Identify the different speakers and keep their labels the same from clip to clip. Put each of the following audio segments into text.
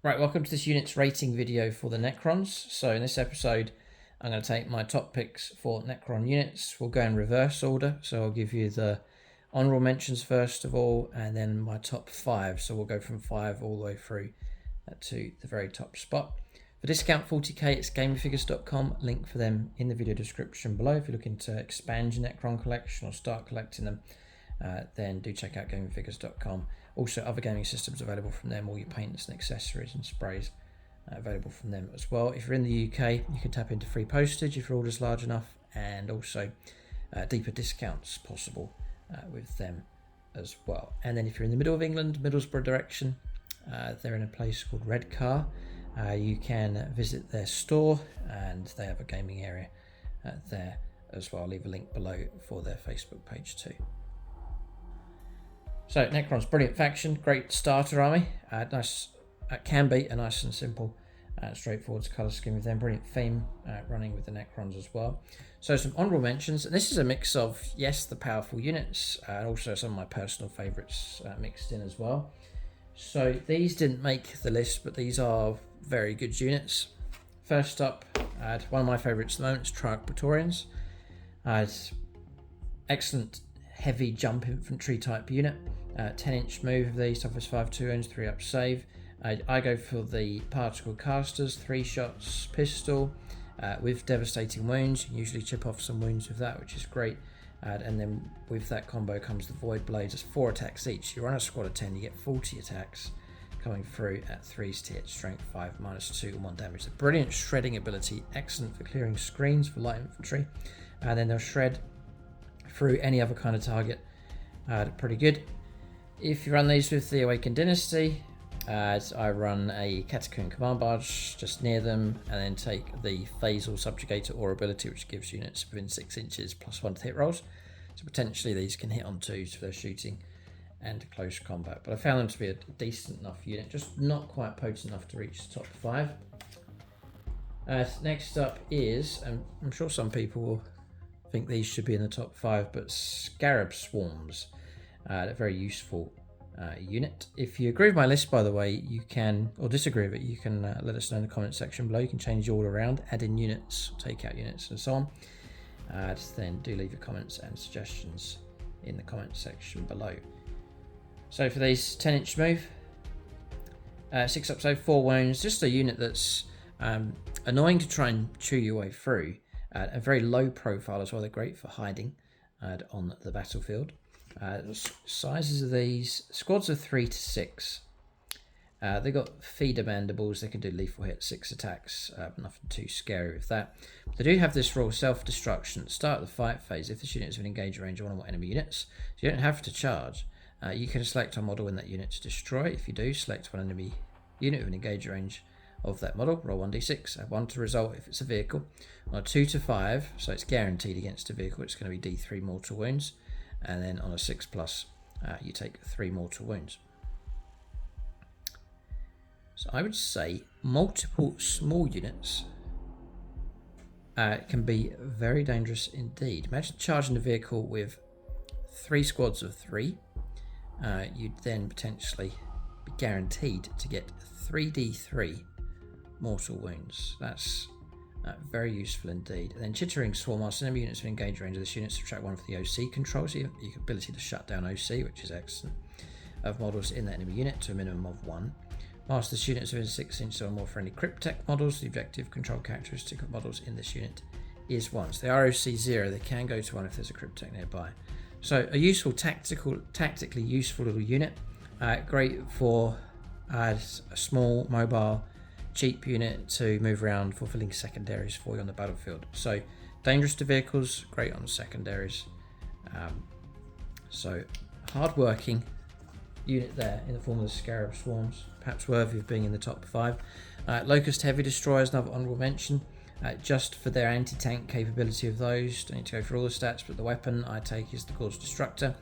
Speaker 1: Right, welcome to this unit's rating video for the Necrons. So in this episode, I'm going to take my top picks for Necron units. We'll go in reverse order. So I'll give you the honorable mentions first of all, and then my top 5. So we'll go from 5 all the way through to the very top spot. For discount 40k, it's gamerfigures.com. Link for them in the video description below. If you're looking to expand your Necron collection or start collecting them, then do check out gamerfigures.com. Also, other gaming systems available from them, all your paints and accessories and sprays available from them as well. If you're in the UK, you can tap into free postage if your order's large enough, and also deeper discounts possible with them as well. And then if you're in the middle of England, Middlesbrough direction, they're in a place called Redcar. You can visit their store, and they have a gaming area there as well. I'll leave a link below for their Facebook page too. So Necron's brilliant faction, great starter army, nice, can be a nice and simple, straightforward colour scheme with them. Brilliant theme running with the Necrons as well. So some honourable mentions. This is a mix of, yes, the powerful units, and also some of my personal favourites mixed in as well. So these didn't make the list, but these are very good units. First up, one of my favourites at the moment is Triarch Praetorians. Excellent heavy jump infantry type unit. 10-inch move of these, toughness 5, 2 wounds, 3 up save. I go for the particle casters, 3 shots pistol with devastating wounds. You can usually chip off some wounds with that, which is great. And then with that combo comes the Void Blades, as 4 attacks each. You run a squad of 10, you get 40 attacks coming through at 3s to hit, strength 5, -2 and 1 damage. A brilliant shredding ability, excellent for clearing screens for light infantry. And then they'll shred through any other kind of target. Pretty good. If you run these with the Awakened Dynasty, I run a Catacombs Command Barge just near them, and then take the Phasal Subjugator or ability, which gives units within 6 inches +1 to hit rolls. So potentially these can hit on 2s for their shooting and close combat. But I found them to be a decent enough unit, just not quite potent enough to reach the top 5. Next up is, and I'm sure some people will think these should be in the top 5, but Scarab Swarms. A very useful unit. If you agree with my list, by the way, you can, or disagree with it, you can let us know in the comment section below. You can change it all around, add in units, take out units, and so on. Then do leave your comments and suggestions in the comment section below. So for these, 10-inch move, 6 up save, 4 wounds, just a unit that's annoying to try and chew your way through. A very low profile as well. They're great for hiding on the battlefield. Sizes of these, squads of 3 to 6. They've got feeder mandibles, they can do lethal hit, 6 attacks, nothing too scary with that. They do have this rule, self-destruction. At the start of the fight phase, if this unit is within engage range of one or more enemy units, so you don't have to charge. You can select a model in that unit to destroy. If you do, select one enemy unit with an engage range of that model, roll 1d6, add 1 to result if it's a vehicle. On a 2 to 5, so it's guaranteed against a vehicle, it's going to be d3 mortal wounds. And then on a 6+, you take 3 mortal wounds. So I would say multiple small units can be very dangerous indeed. Imagine charging a vehicle with 3 squads of 3. You'd then potentially be guaranteed to get 3d3 mortal wounds. That's very useful indeed. And then Chittering Swarm, whilst enemy units with engage range of this unit, subtract 1 for the OC control, so you have the ability to shut down OC, which is excellent, of models in that enemy unit to a minimum of 1. Whilst this unit is within 6 inches or more for any Cryptek models, the objective control characteristic of models in this unit is 1. So they are OC 0, they can go to 1 if there's a Cryptek nearby. So a useful, tactically useful little unit. Great for a small, mobile, cheap unit to move around, fulfilling secondaries for you on the battlefield. So dangerous to vehicles, great on secondaries. So hard-working unit there in the form of the Scarab Swarms, perhaps worthy of being in the top 5. Locust Destroyers, another honourable mention, just for their anti-tank capability of those. Don't need to go through all the stats, but the weapon I take is the Gorge Destructor.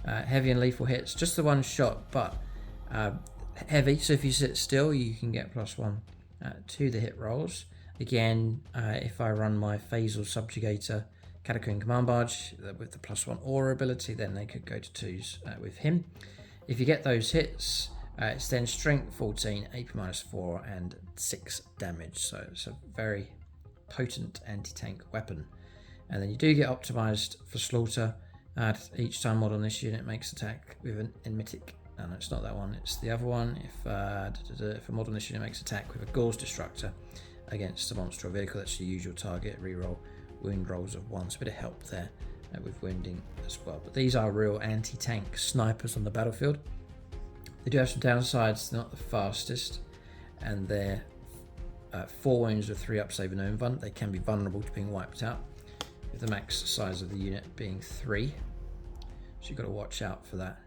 Speaker 1: Heavy and lethal hits, just the 1 shot, but heavy, so if you sit still you can get +1 to the hit rolls. Again, if I run my Phasal Subjugator Catacombs Command Barge with the +1 aura ability, then they could go to 2s with him. If you get those hits, It's then strength 14, AP -4, and 6 damage. So it's a very potent anti-tank weapon. And then you do get optimized for slaughter. Each time mod on this unit makes attack with an enmitic. No, it's not that one. It's the other one. If a mod on this unit makes attack with a Gauze Destructor against a monster or vehicle, that's your usual target. Reroll wound rolls of 1. So a bit of help there with wounding as well. But these are real anti-tank snipers on the battlefield. They do have some downsides. They're not the fastest, and they're 4 wounds with 3 up save and no invuln. They can be vulnerable to being wiped out, with the max size of the unit being 3. So you've got to watch out for that.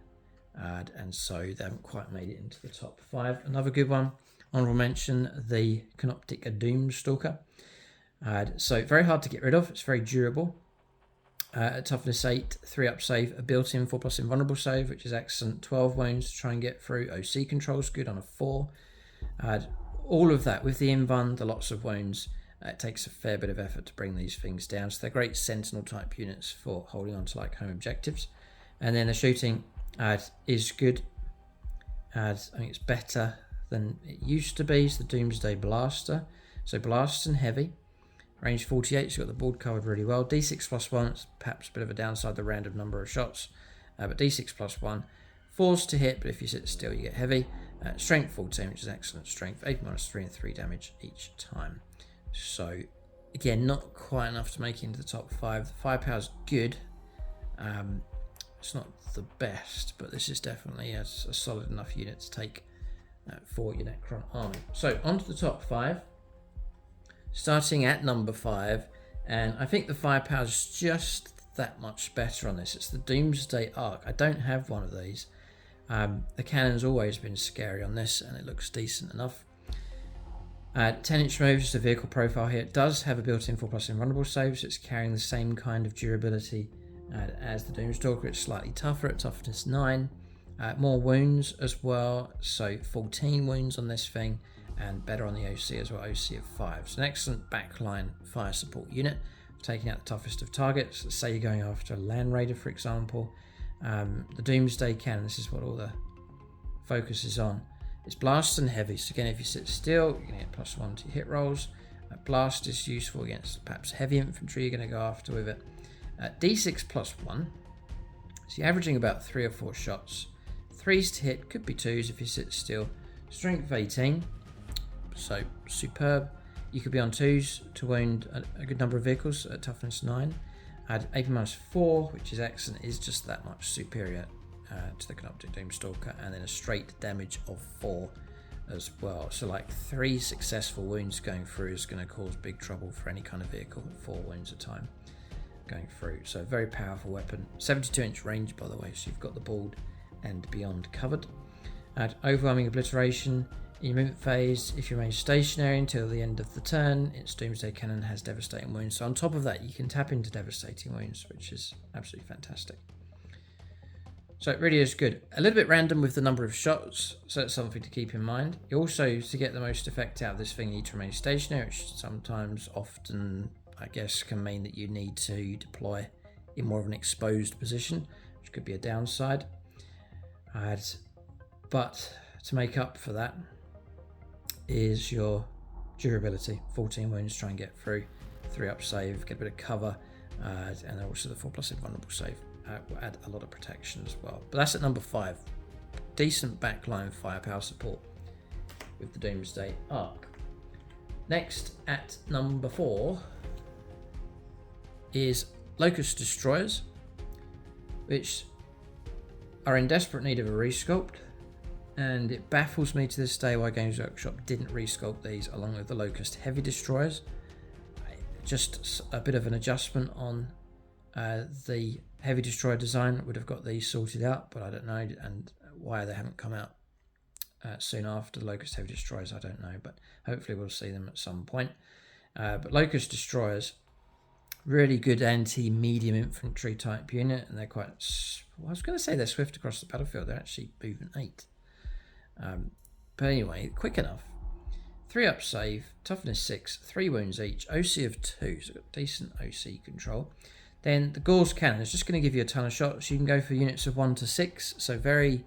Speaker 1: And so they haven't quite made it into the top 5. Another good one, honorable mention, the Canoptic Doomstalker. So very hard to get rid of. It's very durable. Toughness 8, 3 up save, a built-in 4+ invulnerable save, which is excellent. 12 wounds to try and get through. OC control's good on a 4. All of that with the invuln, the lots of wounds. It takes a fair bit of effort to bring these things down. So they're great sentinel type units for holding on to like home objectives. And then the shooting is good. I think it's better than it used to be. It's the Doomsday Blaster. So blast and heavy. Range 48, so you've got the board covered really well. D6 +1, it's perhaps a bit of a downside, the random number of shots. But D6 +1, 4s to hit, but if you sit still, you get heavy. Strength 14, which is excellent strength. AP -3 and 3 damage each time. So, again, not quite enough to make it into the top 5. The firepower's good. It's not the best, but this is definitely a solid enough unit to take for your Necron army. So, on to the top 5. Starting at number 5, and I think the firepower is just that much better on this. It's the Doomsday Arc. I don't have one of these. The cannon's always been scary on this, and it looks decent enough. 10-inch moves, just a vehicle profile here. It does have a built-in 4+ invulnerable save, so it's carrying the same kind of durability as the Doomstalker. It's slightly tougher at toughness 9. More wounds as well, so 14 wounds on this thing. And better on the OC as well, OC of 5. So an excellent backline fire support unit, taking out the toughest of targets. Let's say you're going after a Land Raider, for example. The Doomsday Cannon, this is what all the focus is on. It's blast and heavy, so again, if you sit still, you're going to get +1 to your hit rolls. Blast is useful against perhaps heavy infantry you're going to go after with it. D6 +1, so you're averaging about 3 or 4 shots. 3s to hit, could be 2s if you sit still. Strength 18. So superb. You could be on 2s to wound a good number of vehicles at toughness 9. AP -4, which is excellent, is just that much superior to the Canoptic Doomstalker, and then a straight damage of 4 as well. So like 3 successful wounds going through is going to cause big trouble for any kind of vehicle. 4 wounds a time going through. So very powerful weapon. 72-inch range, by the way, so you've got the board and beyond covered. Overwhelming obliteration. In your movement phase, if you remain stationary until the end of the turn, its Doomsday Cannon has devastating wounds. So on top of that, you can tap into devastating wounds, which is absolutely fantastic. So it really is good. A little bit random with the number of shots, so that's something to keep in mind. You also, to get the most effect out of this thing, you need to remain stationary, which sometimes, often, I guess, can mean that you need to deploy in more of an exposed position, which could be a downside. But to make up for that, is your durability. 14 wounds, try and get through. 3 up save, get a bit of cover, and also the 4+ invulnerable save will add a lot of protection as well. But that's at number 5. Decent backline firepower support with the Doomsday Arc. Next at number 4 is Locust Destroyers, which are in desperate need of a resculpt. And it baffles me to this day why Games Workshop didn't resculpt these along with the Locust Heavy Destroyers. Just a bit of an adjustment on the Heavy Destroyer design would have got these sorted out, but I don't know, and why they haven't come out soon after the Locust Heavy Destroyers, I don't know, but hopefully we'll see them at some point. But Locust Destroyers, really good anti-medium infantry type unit, and they're quite, well, I was going to say they're swift across the battlefield, they're actually movement 8. But anyway, quick enough. 3 up save, toughness 6, 3 wounds each, OC of 2, so got decent OC control. Then the Gauze Cannon is just going to give you a ton of shots. You can go for units of 1 to 6, so very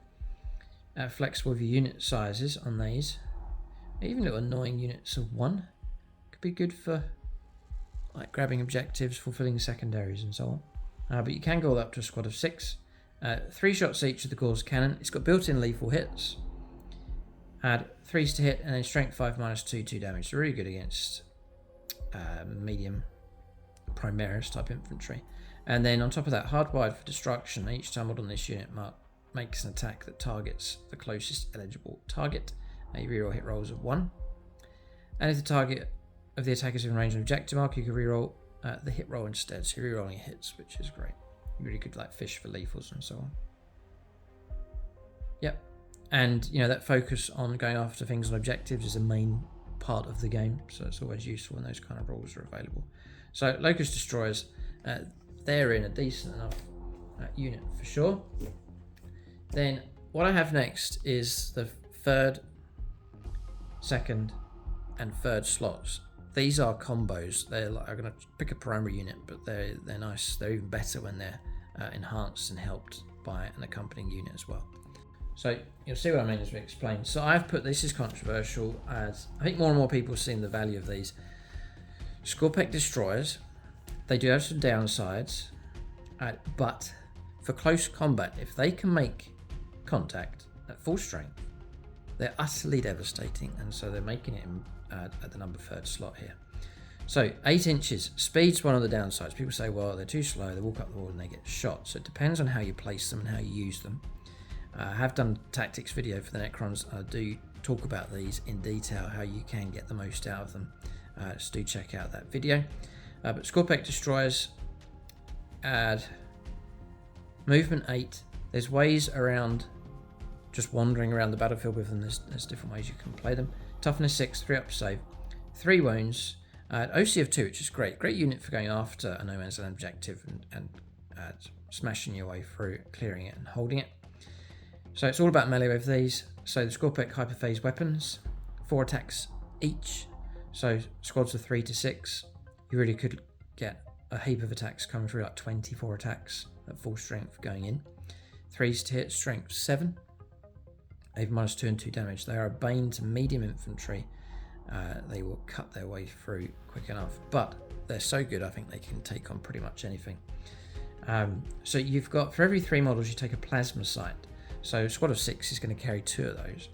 Speaker 1: Flexible with your unit sizes on these. Even little annoying units of 1 could be good for like grabbing objectives, fulfilling secondaries and so on. But you can go up to a squad of 6. 3 shots each of the Gore's cannon. It's got built-in lethal hits. Add 3s to hit and then strength 5 -2, 2 damage. So really good against medium Primaris type infantry. And then on top of that, hardwired for destruction. Each time on this unit makes an attack that targets the closest eligible target. You reroll hit rolls of 1. And if the target of the attack is in range of an objective mark, you can reroll the hit roll instead. So you're rerolling hits, which is great. You really could like fish for lethals and so on. Yep. And you know that focus on going after things on objectives is a main part of the game, so it's always useful when those kind of rules are available. So Locust Destroyers, they're in a decent enough unit for sure. Then what I have next is the 3rd, 2nd, and 3rd slots. These are combos. They're like, I'm going to pick a primary unit, but they're nice. They're even better when they're enhanced and helped by an accompanying unit as well. So you'll see what I mean as we explain. So I've put, this is controversial, as I think more and more people are seeing the value of these. Scoreback Destroyers, they do have some downsides, but for close combat, if they can make contact at full strength, they're utterly devastating, and so they're making it at the number 3rd slot here. So 8 inches, speed's one of the downsides. People say, well, they're too slow, they walk up the wall and they get shot. So it depends on how you place them and how you use them. I have done a tactics video for the Necrons. I do talk about these in detail, how you can get the most out of them. So do check out that video. But Scoreback Destroyers add movement 8. There's ways around just wandering around the battlefield with them. There's different ways you can play them. Toughness 6, 3 up save, 3 wounds, OC of 2, which is great. Great unit for going after a no man's land objective and smashing your way through, clearing it and holding it. So it's all about melee with these. So the Scoreback hyperphase weapons, 4 attacks each. So squads of 3 to 6, you really could get a heap of attacks coming through, like 24 attacks at full strength going in. 3s to hit, strength 7. They've -2 and 2 damage. They are a bane to medium infantry. They will cut their way through quick enough, but they're so good I think they can take on pretty much anything. So you've got, for every 3 models you take a plasma sight. So a squad of 6 is going to carry 2 of those.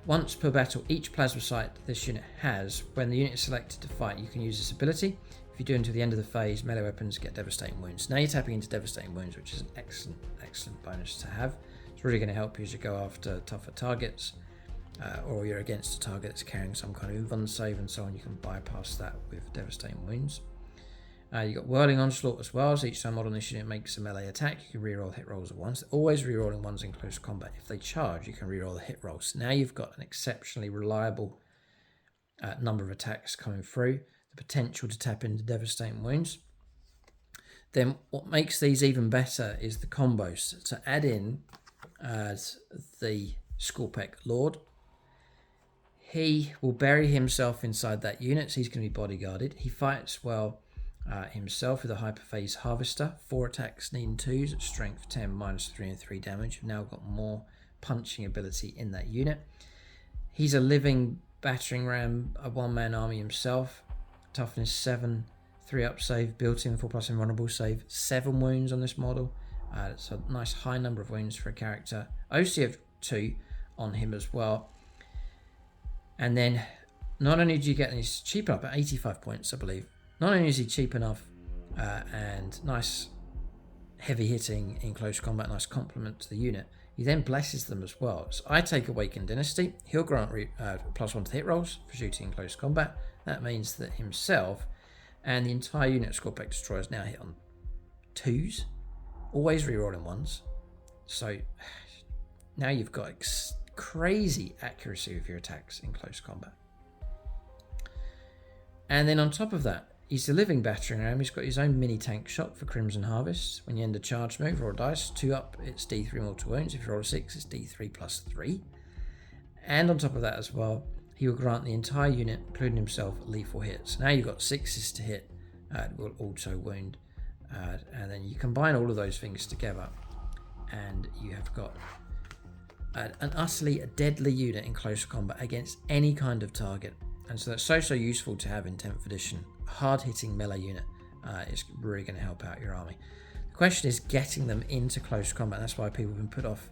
Speaker 1: Once per battle, each plasma sight this unit has, when the unit is selected to fight, you can use this ability. If you do until the end of the phase, melee weapons get devastating wounds. Now you're tapping into devastating wounds, which is an excellent bonus to have. It's really going to help you as you go after tougher targets, or you're against a target that's carrying some kind of invuln save and so on. You can bypass that with devastating wounds. You've got Whirling Onslaught as well, so each time model on this unit makes a melee attack, you can reroll hit rolls at once. Always rerolling ones in close combat. If they charge, you can reroll the hit rolls. So now you've got an exceptionally reliable number of attacks coming through, the potential to tap into devastating wounds. Then what makes these even better is the combos. To add in the Scoreback Lord, he will bury himself inside that unit, so he's going to be bodyguarded. He fights well himself with a hyperphase harvester. 4 attacks, needing 2s, strength 10, -3 and 3 damage. You've now got more punching ability in that unit. He's a living battering ram, a 1-man army himself. Toughness 7, 3 up save, built-in 4+ invulnerable save, 7 wounds on this model. It's a nice high number of wounds for a character. OC of 2 on him as well. And then not only do you get these cheap up at 85 points, I believe. Not only is he cheap enough and nice heavy hitting in close combat, nice complement to the unit, he then blesses them as well. So I take Awakened Dynasty. He'll grant +1 to hit rolls for shooting in close combat. That means that himself and the entire unit of Scoreback Destroyers now hit on 2s, always rerolling 1s. So now you've got crazy accuracy with your attacks in close combat. And then on top of that, he's the living battering ram. He's got his own mini tank shot for Crimson Harvest. When you end a charge move, roll a dice. 2 up, it's D3 mortal wounds. If you roll a 6, it's D3 +3. And on top of that as well, he will grant the entire unit, including himself, lethal hits. Now you've got 6s to hit, will also wound. And then you combine all of those things together, and you have got an utterly deadly unit in close combat against any kind of target. And so that's so useful to have in 10th edition. Hard-hitting melee unit is really going to help out your army. The question is getting them into close combat. That's why people have been put off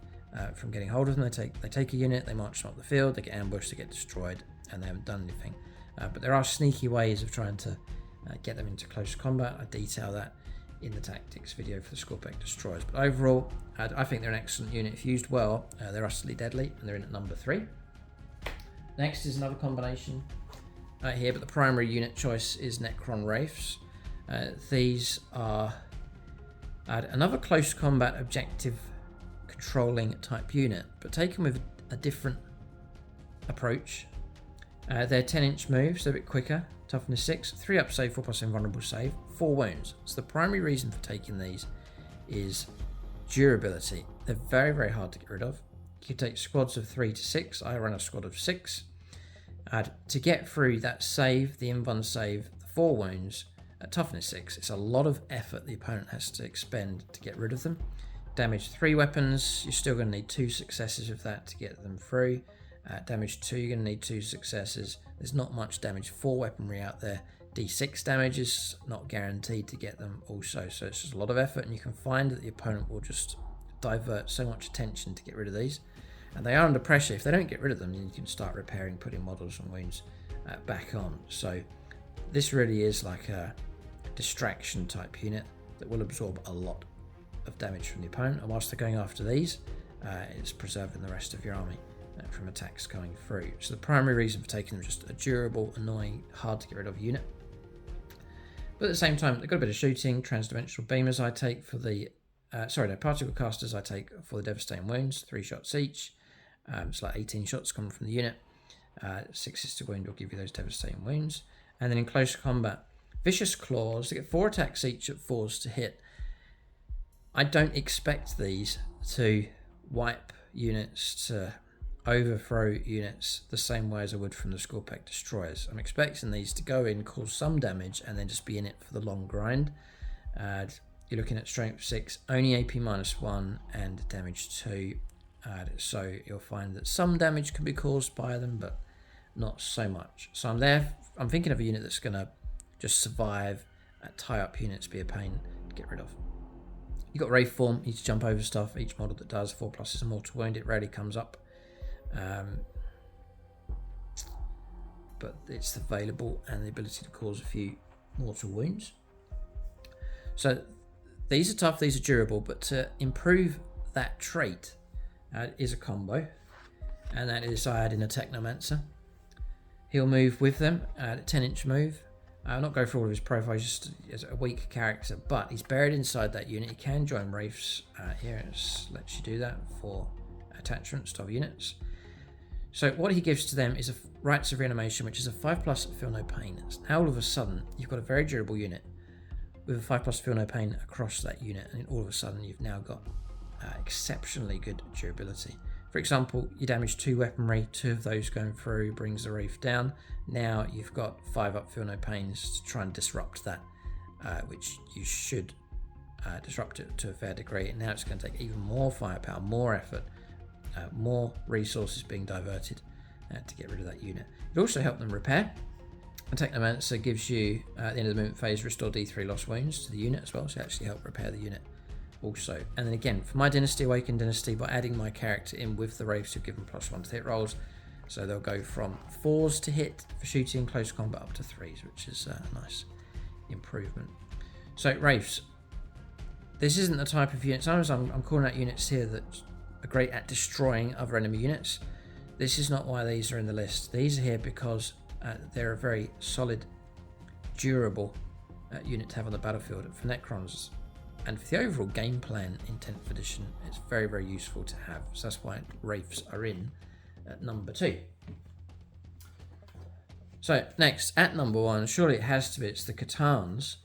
Speaker 1: from getting hold of them. They take a unit, they march them up the field, they get ambushed, they get destroyed, and they haven't done anything. But there are sneaky ways of trying to get them into close combat. I detail that in the tactics video for the Scoreback Destroyers. But overall, I think they're an excellent unit. If used well, they're utterly deadly, and they're in at number 3. Next is another combination here, but the primary unit choice is Necron Wraiths. These are another close combat objective controlling type unit, but taken with a different approach. They're 10-inch moves, they're a bit quicker, toughness 6, 3 up save, 4+ invulnerable save, 4 wounds. So the primary reason for taking these is durability. They're very hard to get rid of. You can take squads of 3 to 6. I run a squad of 6. To get through that save, the invuln save, the 4 wounds, at toughness 6, it's a lot of effort the opponent has to expend to get rid of them. Damage 3 weapons, you're still going to need 2 successes of that to get them through. Damage 2, you're going to need 2 successes. There's not much damage 4 weaponry out there. D6 damage is not guaranteed to get them also, so it's just a lot of effort, and you can find that the opponent will just divert so much attention to get rid of these. And they are under pressure. If they don't get rid of them, then you can start repairing, putting models and wounds back on. So this really is like a distraction type unit that will absorb a lot of damage from the opponent. And whilst they're going after these, it's preserving the rest of your army from attacks coming through. So the primary reason for taking them is just a durable, annoying, hard to get rid of unit. But at the same time, they've got a bit of shooting. Transdimensional beamers I take for the... particle casters I take for the devastating wounds, 3 shots each. It's like 18 shots coming from the unit. 6 to wound will give you those devastating wounds. And then in close combat, vicious claws. They get 4 attacks each at 4s to hit. I don't expect these to wipe units, to overthrow units the same way as I would from the Scoreback Destroyers. I'm expecting these to go in, cause some damage, and then just be in it for the long grind. You're looking at strength 6, only AP -1 and damage 2. So you'll find that some damage can be caused by them, but not so much. So I'm thinking of a unit that's going to just survive, tie up units, be a pain to get rid of. You've got Wraith form, you need to jump over stuff. Each model that does 4+ is a mortal wound. It rarely comes up. But it's available, and the ability to cause a few mortal wounds. So these are tough, these are durable, but to improve that trait is a combo, and that is I add in a Technomancer. He'll move with them, a 10-inch move. I'll not go through all of his profile, just as a weak character, but he's buried inside that unit. He can join Wraiths here, it lets you do that for attachments to units. So what he gives to them is a Rites of Reanimation, which is a 5+ Feel No Pain. Now all of a sudden, you've got a very durable unit with a 5+ Feel No Pain across that unit, and all of a sudden you've now got exceptionally good durability. For example, you damage 2 weaponry, 2 of those going through brings the Wraith down. Now you've got 5 up Feel No Pains to try and disrupt that, which you should disrupt it to a fair degree. And now it's going to take even more firepower, more effort, more resources being diverted to get rid of that unit. It also helps them repair. And Technomancer gives you, at the end of the movement phase, restore D3 lost wounds to the unit as well, so actually help repair the unit also. And then again, for my Dynasty, Awakened Dynasty, by adding my character in with the Wraiths, you'll give them +1 to hit rolls. So they'll go from 4s to hit for shooting, close combat, up to 3s, which is a nice improvement. So Wraiths, this isn't the type of unit. Sometimes I'm calling out units here that are great at destroying other enemy units. This is not why these are in the list. These are here because they're a very solid, durable unit to have on the battlefield for Necrons. And for the overall game plan in 10th edition, it's very, very useful to have. So that's why Wraiths are in at number 2. So next, at number 1, surely it has to be, it's the Catans.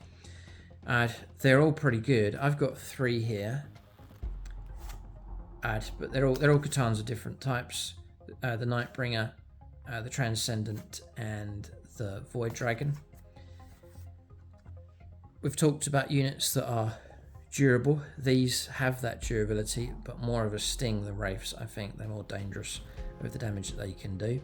Speaker 1: They're all pretty good. I've got 3 here. But they're all Catans of different types. The Nightbringer, the Transcendent, and the Void Dragon. We've talked about units that are durable. These have that durability, but more of a sting than Wraiths. I think they're more dangerous with the damage that they can do.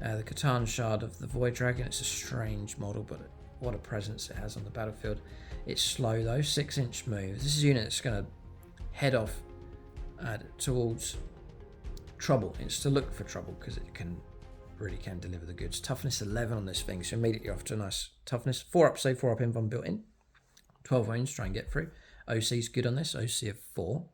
Speaker 1: The Catan Shard of the Void Dragon, it's a strange model, but what a presence it has on the battlefield. It's slow though, 6-inch move. This is a unit that's going to head off towards trouble. It's to look for trouble because it really can deliver the goods. Toughness 11 on this thing, so immediately off to a nice toughness. 4 up save, 4 up invuln built in. 12 wounds, try and get through. OC is good on this, OC of 4.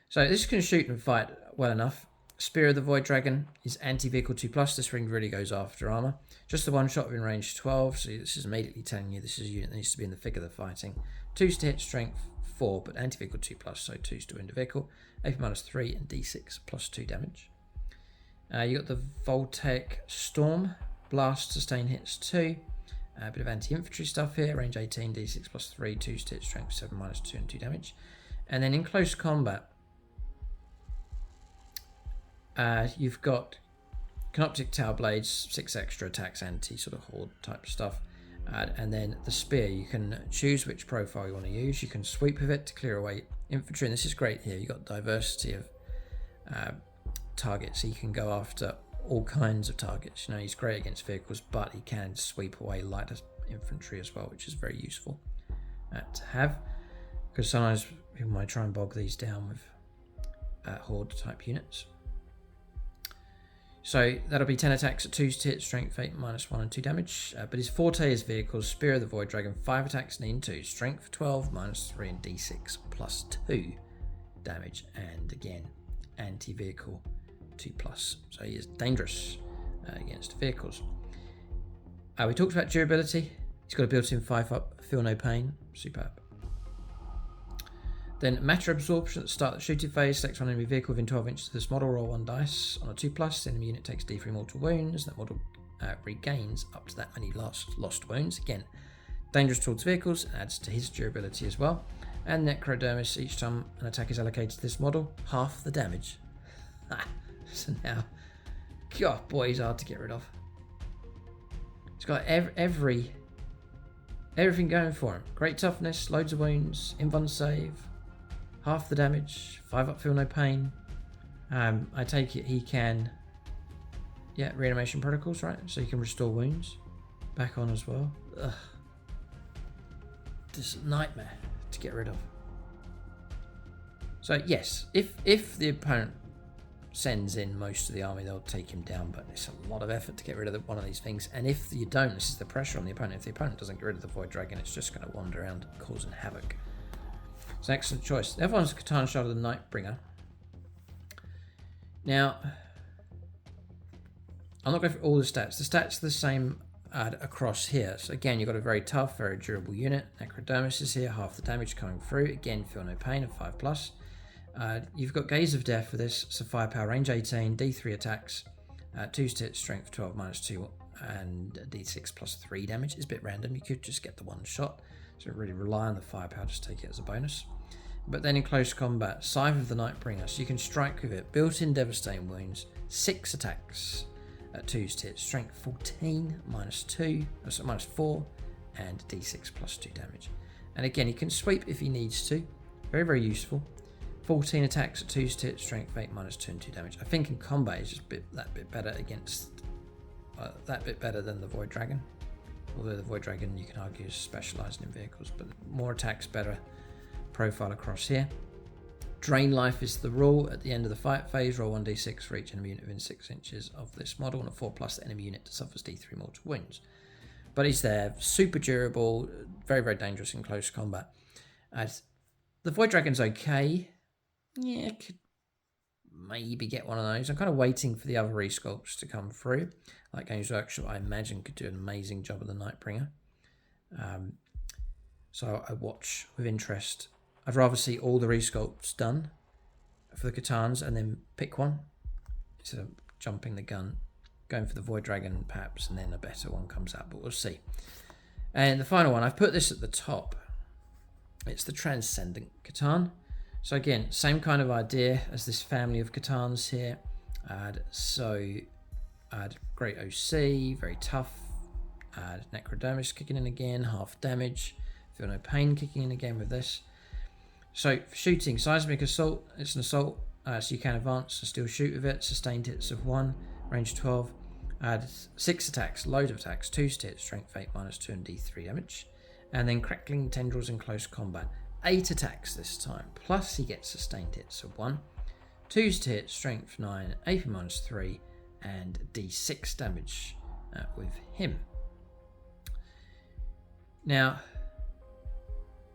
Speaker 1: So this can shoot and fight well enough. Spear of the Void Dragon is anti-vehicle 2+. This ring really goes after armor. Just the one shot within range 12, so this is immediately telling you this is a unit that needs to be in the thick of the fighting. 2s to hit, strength 4, but anti-vehicle 2+, so 2s to wound a vehicle. AP -3 and D6 +2 damage. You got the Voltaic Storm. Blast, sustain hits 2. A bit of anti-infantry stuff here. Range 18, D6 +3, 2s to hit, strength 7 -2 and 2 damage. And then in close combat, you've got Canoptic Tower Blades, 6 extra attacks, anti sort of horde type stuff. And then the spear, you can choose which profile you want to use. You can sweep with it to clear away infantry, and this is great here. You've got diversity of targets, so you can go after all kinds of targets. You know, he's great against vehicles, but he can sweep away lighter infantry as well, which is very useful to have, because sometimes people might try and bog these down with horde type units. So that'll be 10 attacks at 2s to hit, strength 8 -1 and 2 damage. But his forte is vehicles. Spear of the Void Dragon, 5 attacks, need 2, strength 12 -3 and D6 +2 damage. And again, anti-vehicle 2+. So he is dangerous against vehicles. We talked about durability. He's got a built-in 5 up, feel no pain, superb. Then matter absorption at the start of the shooting phase. Select one enemy vehicle within 12 inches of this model. Roll 1 dice. On a 2+, the enemy unit takes D3 mortal wounds. That model regains up to that many lost wounds. Again, dangerous towards vehicles. Adds to his durability as well. And Necrodermis. Each time an attack is allocated to this model, half the damage. So now, God, boy, he's hard to get rid of. He's got everything going for him. Great toughness, loads of wounds, invuln save. Half the damage, 5 up, feel no pain. I take it he can, reanimation protocols, right? So you can restore wounds back on as well. Ugh. This is a nightmare to get rid of. So yes, if the opponent sends in most of the army, they'll take him down, but it's a lot of effort to get rid of one of these things. And if you don't, this is the pressure on the opponent. If the opponent doesn't get rid of the Void Dragon, it's just going to wander around causing havoc. It's an excellent choice. The other one's the Catan Shard of the Nightbringer. Now, I'm not going for all the stats. The stats are the same across here. So again, you've got a very tough, very durable unit. Necrodermis is here, half the damage coming through. Again, feel no pain of 5+. You've got Gaze of Death for this, so firepower, range 18, D3 attacks, 2s to hit, strength 12 -2, and D6 +3 damage. It's a bit random. You could just get the one shot, so really rely on the firepower, just take it as a bonus. But then in close combat, Scythe of the Nightbringer, so you can strike with it. Built-in devastating wounds, 6 attacks at 2s to hit, strength 14 -2, so -4, and D6 +2 damage. And again, he can sweep if he needs to. Very, very useful. 14 attacks at 2s to hit, strength 8 -2 and 2 damage. I think in combat it's just that bit better against that bit better than the Void Dragon. Although the Void Dragon, you can argue, is specialised in vehicles, but more attacks, better profile across here. Drain life is the rule. At the end of the fight phase, roll 1d6 for each enemy unit within 6 inches of this model, and a 4+, the enemy unit suffers D3 mortal wounds. But he's there, super durable, very, very dangerous in close combat. The Void Dragon's okay. Yeah, could maybe get one of those. I'm kind of waiting for the other resculpts to come through. Like Games Workshop, I imagine, could do an amazing job of the Nightbringer. So I watch with interest. I'd rather see all the resculpts done for the Catans and then pick one instead of jumping the gun, going for the Void Dragon perhaps, and then a better one comes out, but we'll see. And the final one, I've put this at the top. It's the Transcendent Catan. So again, same kind of idea as this family of Catans here. Great OC, very tough. Necrodermis kicking in again, half damage. Feel no pain kicking in again with this. So for shooting, seismic assault, it's an assault, so you can advance and still shoot with it. Sustained hits of 1, range 12. Add 6 attacks, load of attacks, 2 hits, strength 8, -2 and d3 damage. And then crackling tendrils in close combat. 8 attacks this time, plus he gets sustained hits of 1, 2 hits, strength 9, AP -3, and d6 damage with him. Now,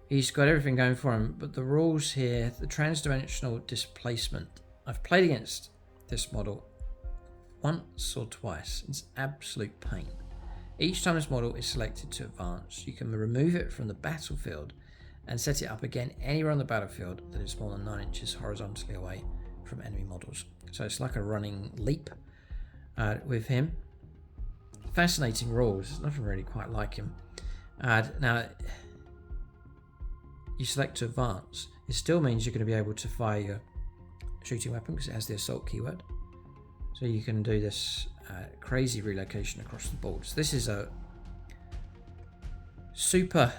Speaker 1: he's got everything going for him, but the rules here, the transdimensional displacement. I've played against this model once or twice. It's absolute pain. Each time this model is selected to advance, you can remove it from the battlefield and set it up again anywhere on the battlefield that is more than 9 inches horizontally away from enemy models. So it's like a running leap with him. Fascinating rules. There's nothing really quite like him. Now, you select to advance. It still means you're going to be able to fire your shooting weapon because it has the assault keyword. So you can do this crazy relocation across the board. So this is a super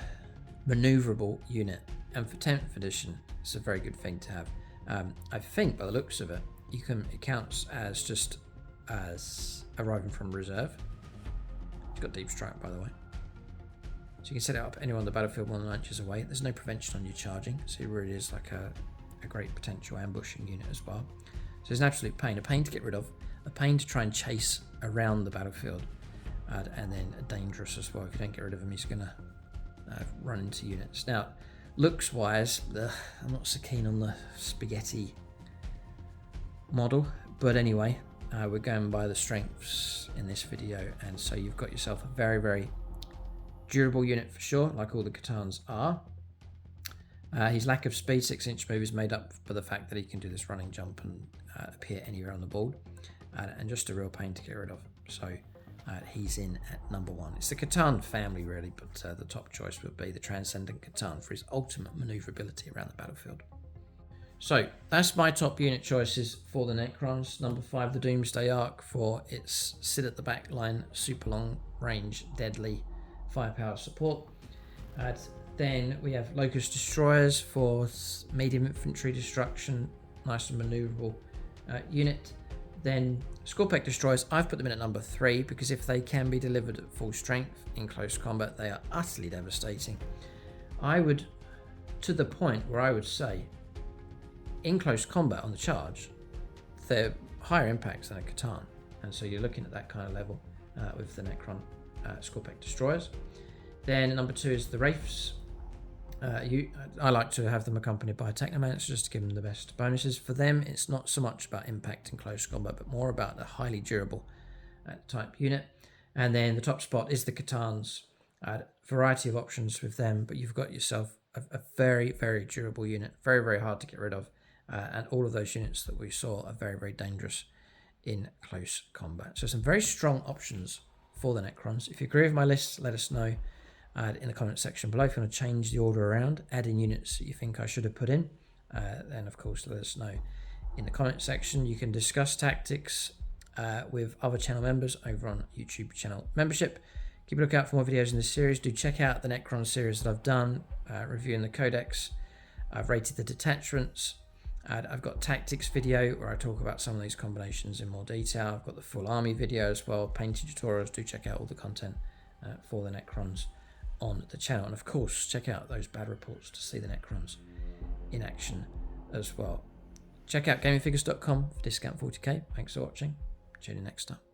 Speaker 1: maneuverable unit, and for 10th edition, it's a very good thing to have. I think by the looks of it, it counts as just as arriving from reserve. It's got deep strike, by the way. So you can set it up anywhere on the battlefield more than 9 inches away. There's no prevention on you charging, so it really is like a great potential ambushing unit as well. So it's an absolute pain. A pain to get rid of, a pain to try and chase around the battlefield, and then dangerous as well. If you don't get rid of him, he's going to run into units. Now, looks-wise, I'm not so keen on the spaghetti model, but anyway, we're going by the strengths in this video, and so you've got yourself a very, very durable unit for sure, like all the Catans are. His lack of speed, 6-inch move, is made up by the fact that he can do this running jump and appear anywhere on the board, and just a real pain to get rid of. So he's in at number 1. It's the Catan family really, but the top choice would be the Transcendent Catan for his ultimate maneuverability around the battlefield. So that's my top unit choices for the Necrons. Number 5, the Doomsday Ark, for its sit at the back line, super long range, deadly firepower support. Then we have Locust Destroyers for medium infantry destruction, nice and maneuverable unit. Then Scoreback Destroyers, I've put them in at number 3 because if they can be delivered at full strength in close combat, they are utterly devastating. To the point where I would say, in close combat on the charge, they're higher impacts than a Catan, and so you're looking at that kind of level with the Necron Scoreback Destroyers. Then number 2 is the Wraiths. I like to have them accompanied by a Technomancer just to give them the best bonuses. For them, it's not so much about impact in close combat, but more about a highly durable type unit. And then the top spot is the Catans. Variety of options with them, but you've got yourself a very, very durable unit, very, very hard to get rid of. And all of those units that we saw are very, very dangerous in close combat. So some very strong options for the Necrons. If you agree with my list, let us know in the comment section below. If you want to change the order around, add in units that you think I should have put in, then of course let us know in the comment section. You can discuss tactics with other channel members over on YouTube channel membership. Keep a lookout for more videos in this series. Do check out the Necron series that I've done, reviewing the Codex. I've rated the detachments. I've got tactics video where I talk about some of these combinations in more detail. I've got the full army video as well, painting tutorials. Do check out all the content for the Necrons on the channel, and of course check out those bad reports to see the Necrons in action as well. Check out gamingfigures.com for discount 40k. Thanks for watching. Tune in next time.